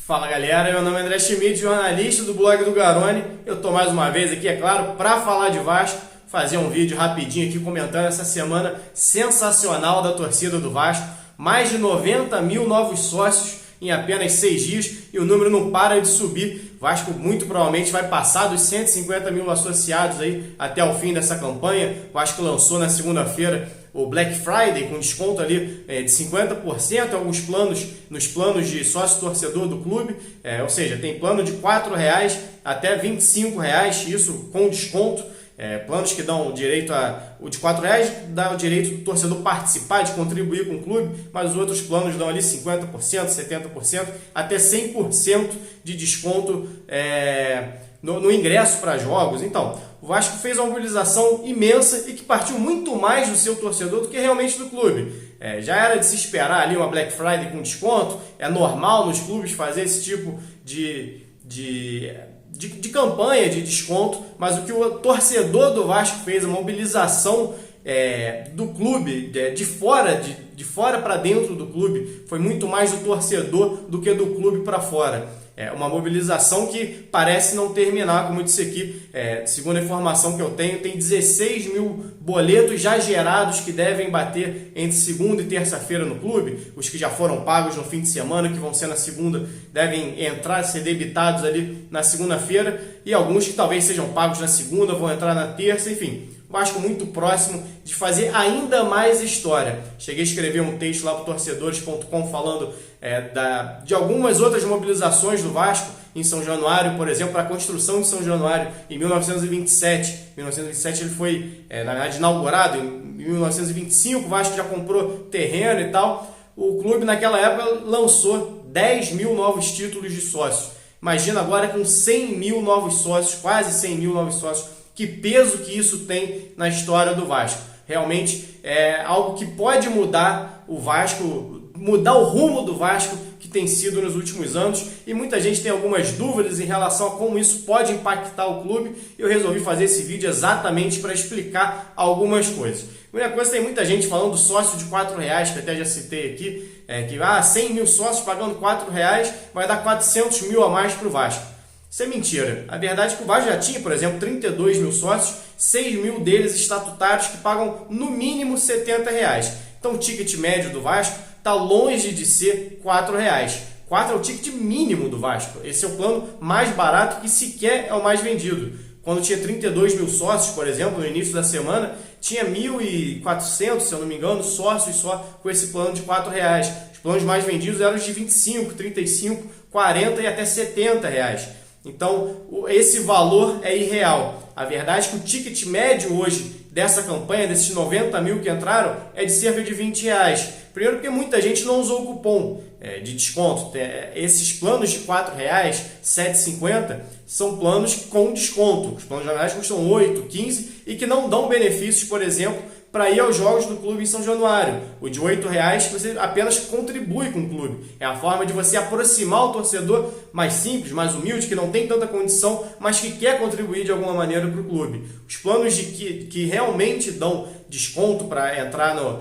Fala galera, meu nome é André Schmidt, jornalista do blog do Garone. Eu tô mais uma vez aqui, é claro, para falar de Vasco, fazer um vídeo rapidinho aqui comentando essa semana sensacional da torcida do Vasco. Mais de 90 mil novos sócios em apenas 6 dias e o número não para de subir. Vasco muito provavelmente vai passar dos 150 mil associados aí até o fim dessa campanha. O Vasco lançou na segunda-feira o Black Friday com desconto ali de 50% em alguns planos, nos planos de sócio-torcedor do clube, ou seja, tem plano de R$ 4,00 até R$ 25,00, isso com desconto. Planos que dão direito o de R$ 4,00 dá o direito do torcedor participar, de contribuir com o clube, mas os outros planos dão ali 50%, 70%, até 100% de desconto no ingresso para jogos. Então, o Vasco fez uma mobilização imensa e que partiu muito mais do seu torcedor do que realmente do clube. Já era de se esperar ali uma Black Friday com desconto, é normal nos clubes fazer esse tipo de campanha de desconto, mas o que o torcedor do Vasco fez, a mobilização do clube, de fora para dentro do clube, foi muito mais do torcedor do que do clube para fora. Uma mobilização que parece não terminar, como eu disse aqui, segundo a informação que eu tenho, tem 16 mil boletos já gerados que devem bater entre segunda e terça-feira no clube. Os que já foram pagos no fim de semana, que vão ser na segunda, devem entrar, ser debitados ali na segunda-feira, e alguns que talvez sejam pagos na segunda, vão entrar na terça, enfim. O Vasco muito próximo de fazer ainda mais história. Cheguei a escrever um texto lá para torcedores.com falando de algumas outras mobilizações do Vasco em São Januário, por exemplo, para a construção de São Januário em 1927. Em 1927 ele foi, na verdade, inaugurado. Em 1925 o Vasco já comprou terreno e tal. O clube naquela época lançou 10 mil novos títulos de sócios. Imagina agora com 100 mil novos sócios, quase 100 mil novos sócios. Que peso que isso tem na história do Vasco. Realmente é algo que pode mudar o Vasco, mudar o rumo do Vasco que tem sido nos últimos anos. E muita gente tem algumas dúvidas em relação a como isso pode impactar o clube. Eu resolvi fazer esse vídeo exatamente para explicar algumas coisas. Primeira coisa, tem muita gente falando do sócio de R$ 4,00, que até já citei aqui, que 100 mil sócios pagando R$ 4,00 vai dar 400 mil a mais para o Vasco. Isso é mentira. A verdade é que o Vasco já tinha, por exemplo, 32 mil sócios, 6 mil deles estatutários que pagam no mínimo R$ 70,00. Então o ticket médio do Vasco está longe de ser R$ 4,00. 4 é o ticket mínimo do Vasco. Esse é o plano mais barato que sequer é o mais vendido. Quando tinha 32 mil sócios, por exemplo, no início da semana, tinha 1.400, se eu não me engano, sócios só com esse plano de R$ 4,00. Os planos mais vendidos eram os de 25, 35, 40 e até R$ 70,00. Então, esse valor é irreal. A verdade é que o ticket médio hoje dessa campanha, desses 90 mil que entraram, é de cerca de R$ 20,00. Primeiro porque muita gente não usou o cupom de desconto. Esses planos de R$ 4,00, R$ 7,50, são planos com desconto. Os planos normais custam 8, 15 e que não dão benefícios, por exemplo, para ir aos jogos do clube em São Januário. O de R$ 8,00 você apenas contribui com o clube. É a forma de você aproximar o torcedor mais simples, mais humilde, que não tem tanta condição, mas que quer contribuir de alguma maneira para o clube. Os planos que realmente dão desconto para entrar no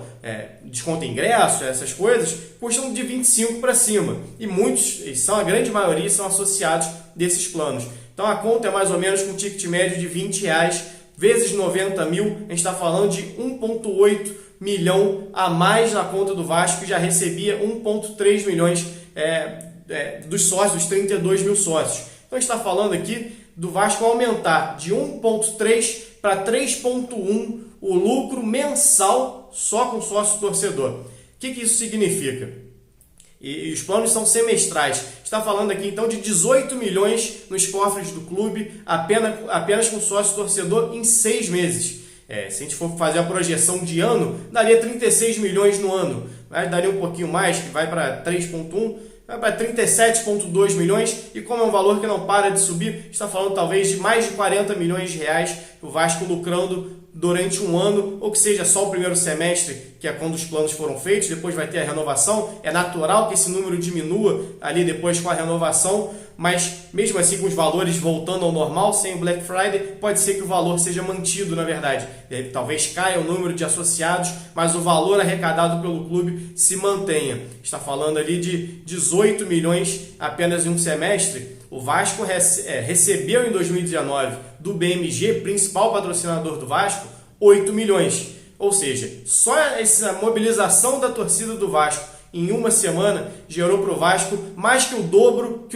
desconto em ingresso, essas coisas, custam de 25 para cima. E muitos, a grande maioria, são associados desses planos. Então a conta é mais ou menos com um ticket médio de R$ 20,00 vezes 90 mil, a gente está falando de 1,8 milhão a mais na conta do Vasco, que já recebia 1,3 milhões dos sócios, dos 32 mil sócios. Então a gente está falando aqui do Vasco aumentar de 1,3 para 3,1 o lucro mensal só com sócio torcedor. O que isso significa? E os planos são semestrais. Está falando aqui então de 18 milhões nos cofres do clube, apenas com sócio torcedor em 6 meses. Se a gente for fazer a projeção de ano, daria 36 milhões no ano. Daria um pouquinho mais, que vai para 3,1, vai para 37,2 milhões. E como é um valor que não para de subir, está falando talvez de mais de 40 milhões de reais o Vasco lucrando durante um ano, ou que seja só o primeiro semestre, que é quando os planos foram feitos, depois vai ter a renovação. É natural que esse número diminua ali depois com a renovação, mas mesmo assim com os valores voltando ao normal, sem o Black Friday, pode ser que o valor seja mantido, na verdade. Talvez caia o número de associados, mas o valor arrecadado pelo clube se mantenha. Está falando ali de 18 milhões apenas em um semestre. O Vasco recebeu em 2019 do BMG, principal patrocinador do Vasco, 8 milhões. Ou seja, só essa mobilização da torcida do Vasco em uma semana gerou para o Vasco mais que o dobro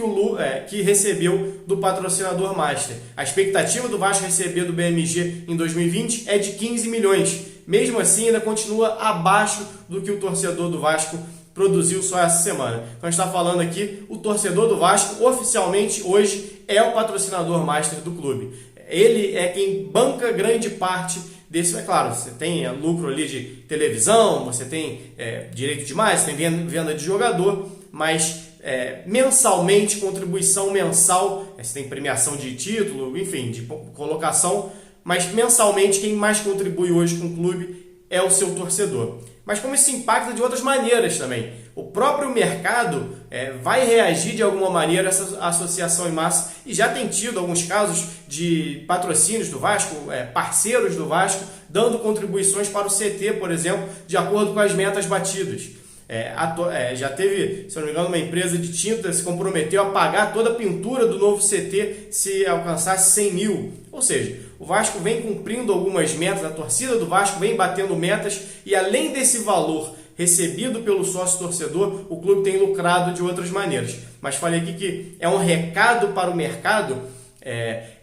que recebeu do patrocinador Master. A expectativa do Vasco receber do BMG em 2020 é de 15 milhões. Mesmo assim, ainda continua abaixo do que o torcedor do Vasco produziu só essa semana. Então a gente está falando aqui, o torcedor do Vasco oficialmente hoje é o patrocinador Master do clube. Ele é quem banca grande parte desse, é claro, você tem lucro ali de televisão, você tem direito de mais, você tem venda de jogador, mas mensalmente, contribuição mensal, você tem premiação de título, enfim, de colocação, mas mensalmente quem mais contribui hoje com o clube é o seu torcedor. Mas como isso impacta de outras maneiras também. O próprio mercado vai reagir de alguma maneira a essa associação em massa e já tem tido alguns casos de patrocínios do Vasco, parceiros do Vasco, dando contribuições para o CT, por exemplo, de acordo com as metas batidas. Já teve, se não me engano, uma empresa de tinta se comprometeu a pagar toda a pintura do novo CT se alcançasse 100 mil. Ou seja, o Vasco vem cumprindo algumas metas, a torcida do Vasco vem batendo metas e além desse valor recebido pelo sócio torcedor, o clube tem lucrado de outras maneiras. Mas falei aqui que é um recado para o mercado.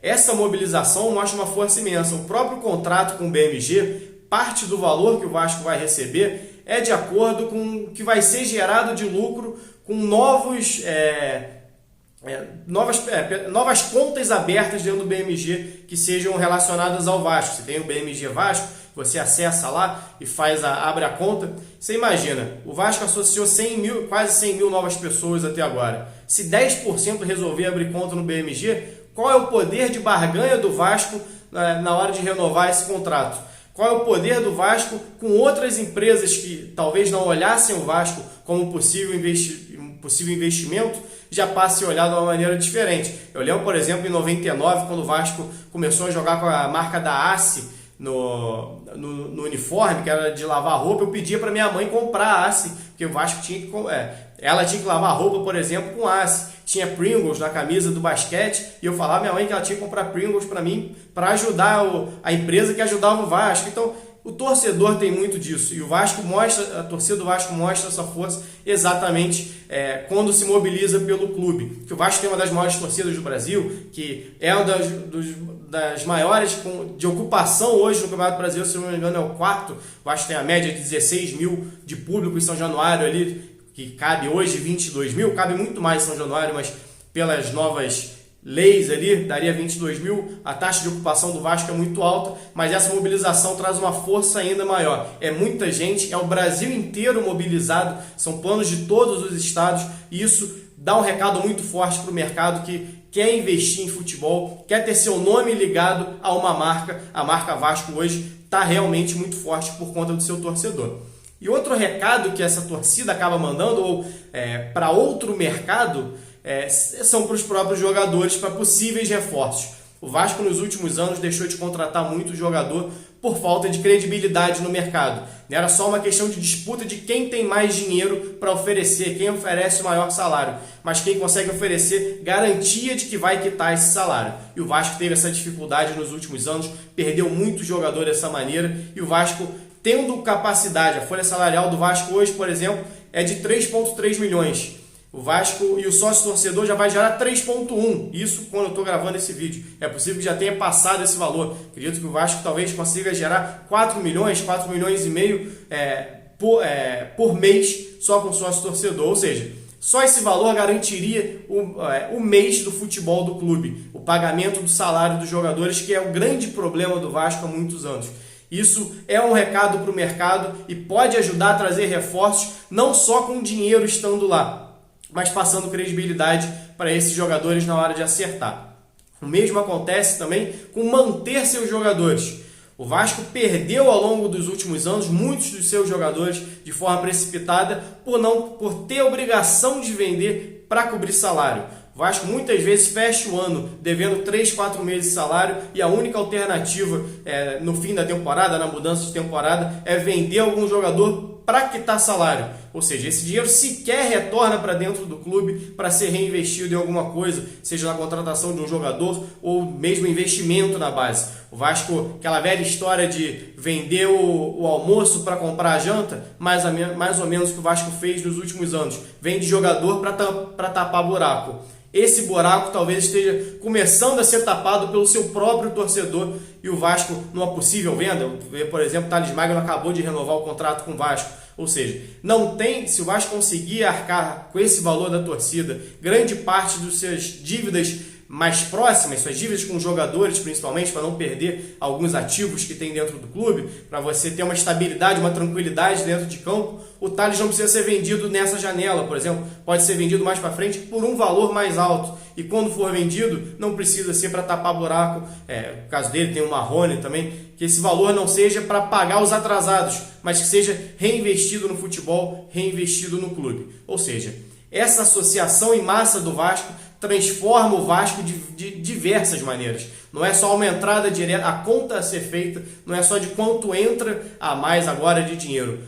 Essa mobilização mostra uma força imensa. O próprio contrato com o BMG, parte do valor que o Vasco vai receber é de acordo com o que vai ser gerado de lucro com novas contas abertas dentro do BMG que sejam relacionadas ao Vasco. Você tem o BMG Vasco, você acessa lá e abre a conta. Você imagina, o Vasco associou quase 100 mil novas pessoas até agora. Se 10% resolver abrir conta no BMG, qual é o poder de barganha do Vasco na hora de renovar esse contrato? Qual é o poder do Vasco com outras empresas que talvez não olhassem o Vasco como possível investimento, já passe a olhar de uma maneira diferente. Eu lembro, por exemplo, em 99, quando o Vasco começou a jogar com a marca da ACE no uniforme, que era de lavar roupa, eu pedia para minha mãe comprar a ACE, porque o Vasco ela tinha que lavar roupa, por exemplo, com ACE. Tinha Pringles na camisa do basquete e eu falava à minha mãe que ela tinha que comprar Pringles para mim, para ajudar a empresa que ajudava o Vasco. Então, o torcedor tem muito disso e a torcida do Vasco mostra essa força exatamente quando se mobiliza pelo clube. Que o Vasco tem uma das maiores torcidas do Brasil, que é uma das maiores de ocupação hoje no Campeonato Brasileiro, se não me engano é o quarto. O Vasco tem a média de 16 mil de público em São Januário ali, que cabe hoje 22 mil, cabe muito mais em São Januário, mas pelas novas leis ali, daria 22 mil. A taxa de ocupação do Vasco é muito alta, mas essa mobilização traz uma força ainda maior. É muita gente, é o Brasil inteiro mobilizado, são planos de todos os estados, e isso dá um recado muito forte para o mercado que quer investir em futebol, quer ter seu nome ligado a uma marca. A marca Vasco hoje está realmente muito forte por conta do seu torcedor. E outro recado que essa torcida acaba mandando, ou para outro mercado, são para os próprios jogadores, para possíveis reforços. O Vasco nos últimos anos deixou de contratar muito jogador por falta de credibilidade no mercado. Não era só uma questão de disputa de quem tem mais dinheiro para oferecer, quem oferece o maior salário, mas quem consegue oferecer garantia de que vai quitar esse salário. E o Vasco teve essa dificuldade nos últimos anos, perdeu muito jogador dessa maneira, e o Vasco tendo capacidade, a folha salarial do Vasco hoje, por exemplo, é de 3,3 milhões. O Vasco e o sócio torcedor já vai gerar 3,1. Isso quando eu estou gravando esse vídeo. É possível que já tenha passado esse valor. Acredito que o Vasco talvez consiga gerar 4 milhões e meio por mês só com o sócio torcedor. Ou seja, só esse valor garantiria o mês do futebol do clube. O pagamento do salário dos jogadores, que é o grande problema do Vasco há muitos anos. Isso é um recado para o mercado e pode ajudar a trazer reforços, não só com dinheiro estando lá, mas passando credibilidade para esses jogadores na hora de acertar. O mesmo acontece também com manter seus jogadores. O Vasco perdeu ao longo dos últimos anos muitos dos seus jogadores de forma precipitada por ter a obrigação de vender para cobrir salário. O Vasco muitas vezes fecha o ano devendo 3, 4 meses de salário e a única alternativa no fim da temporada, na mudança de temporada, é vender algum jogador para quitar salário. Ou seja, esse dinheiro sequer retorna para dentro do clube para ser reinvestido em alguma coisa, seja na contratação de um jogador ou mesmo investimento na base. O Vasco, aquela velha história de vender o almoço para comprar a janta, mais ou menos o que o Vasco fez nos últimos anos. Vende jogador para tapar buraco. Esse buraco talvez esteja começando a ser tapado pelo seu próprio torcedor e o Vasco, numa possível venda, por exemplo, Thales Magno acabou de renovar o contrato com o Vasco. Ou seja, se o Vasco conseguir arcar com esse valor da torcida, grande parte das suas dívidas mais próximas, suas dívidas com jogadores principalmente, para não perder alguns ativos que tem dentro do clube, para você ter uma estabilidade, uma tranquilidade dentro de campo, o Thales não precisa ser vendido nessa janela, por exemplo, pode ser vendido mais para frente por um valor mais alto, e quando for vendido, não precisa ser para tapar buraco, no caso dele tem o Marrone também, que esse valor não seja para pagar os atrasados, mas que seja reinvestido no futebol, reinvestido no clube. Ou seja, essa associação em massa do Vasco transforma o Vasco de diversas maneiras. Não é só uma entrada direta, a conta a ser feita, não é só de quanto entra a mais agora de dinheiro.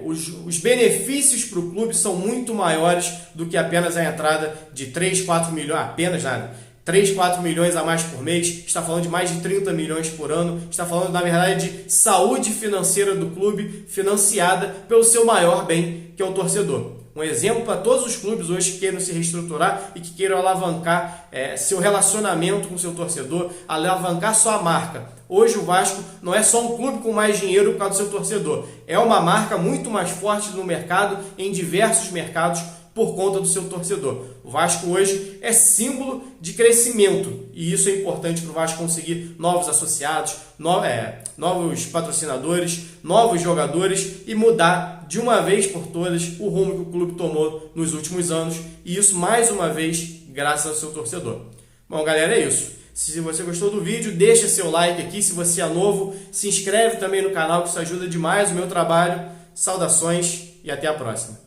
Os benefícios para o clube são muito maiores do que apenas a entrada de 3, 4 milhões, apenas nada. 3, 4 milhões a mais por mês, está falando de mais de 30 milhões por ano, está falando, na verdade, de saúde financeira do clube financiada pelo seu maior bem, que é o torcedor. Um exemplo para todos os clubes hoje que queiram se reestruturar e que queiram alavancar seu relacionamento com o seu torcedor, alavancar sua marca. Hoje o Vasco não é só um clube com mais dinheiro por causa do seu torcedor, é uma marca muito mais forte no mercado, em diversos mercados, por conta do seu torcedor. O Vasco hoje é símbolo de crescimento e isso é importante para o Vasco conseguir novos associados, novos patrocinadores, novos jogadores e mudar de uma vez por todas o rumo que o clube tomou nos últimos anos e isso mais uma vez graças ao seu torcedor. Bom, galera, é isso. Se você gostou do vídeo, deixa seu like aqui. Se você é novo, se inscreve também no canal que isso ajuda demais o meu trabalho. Saudações e até a próxima.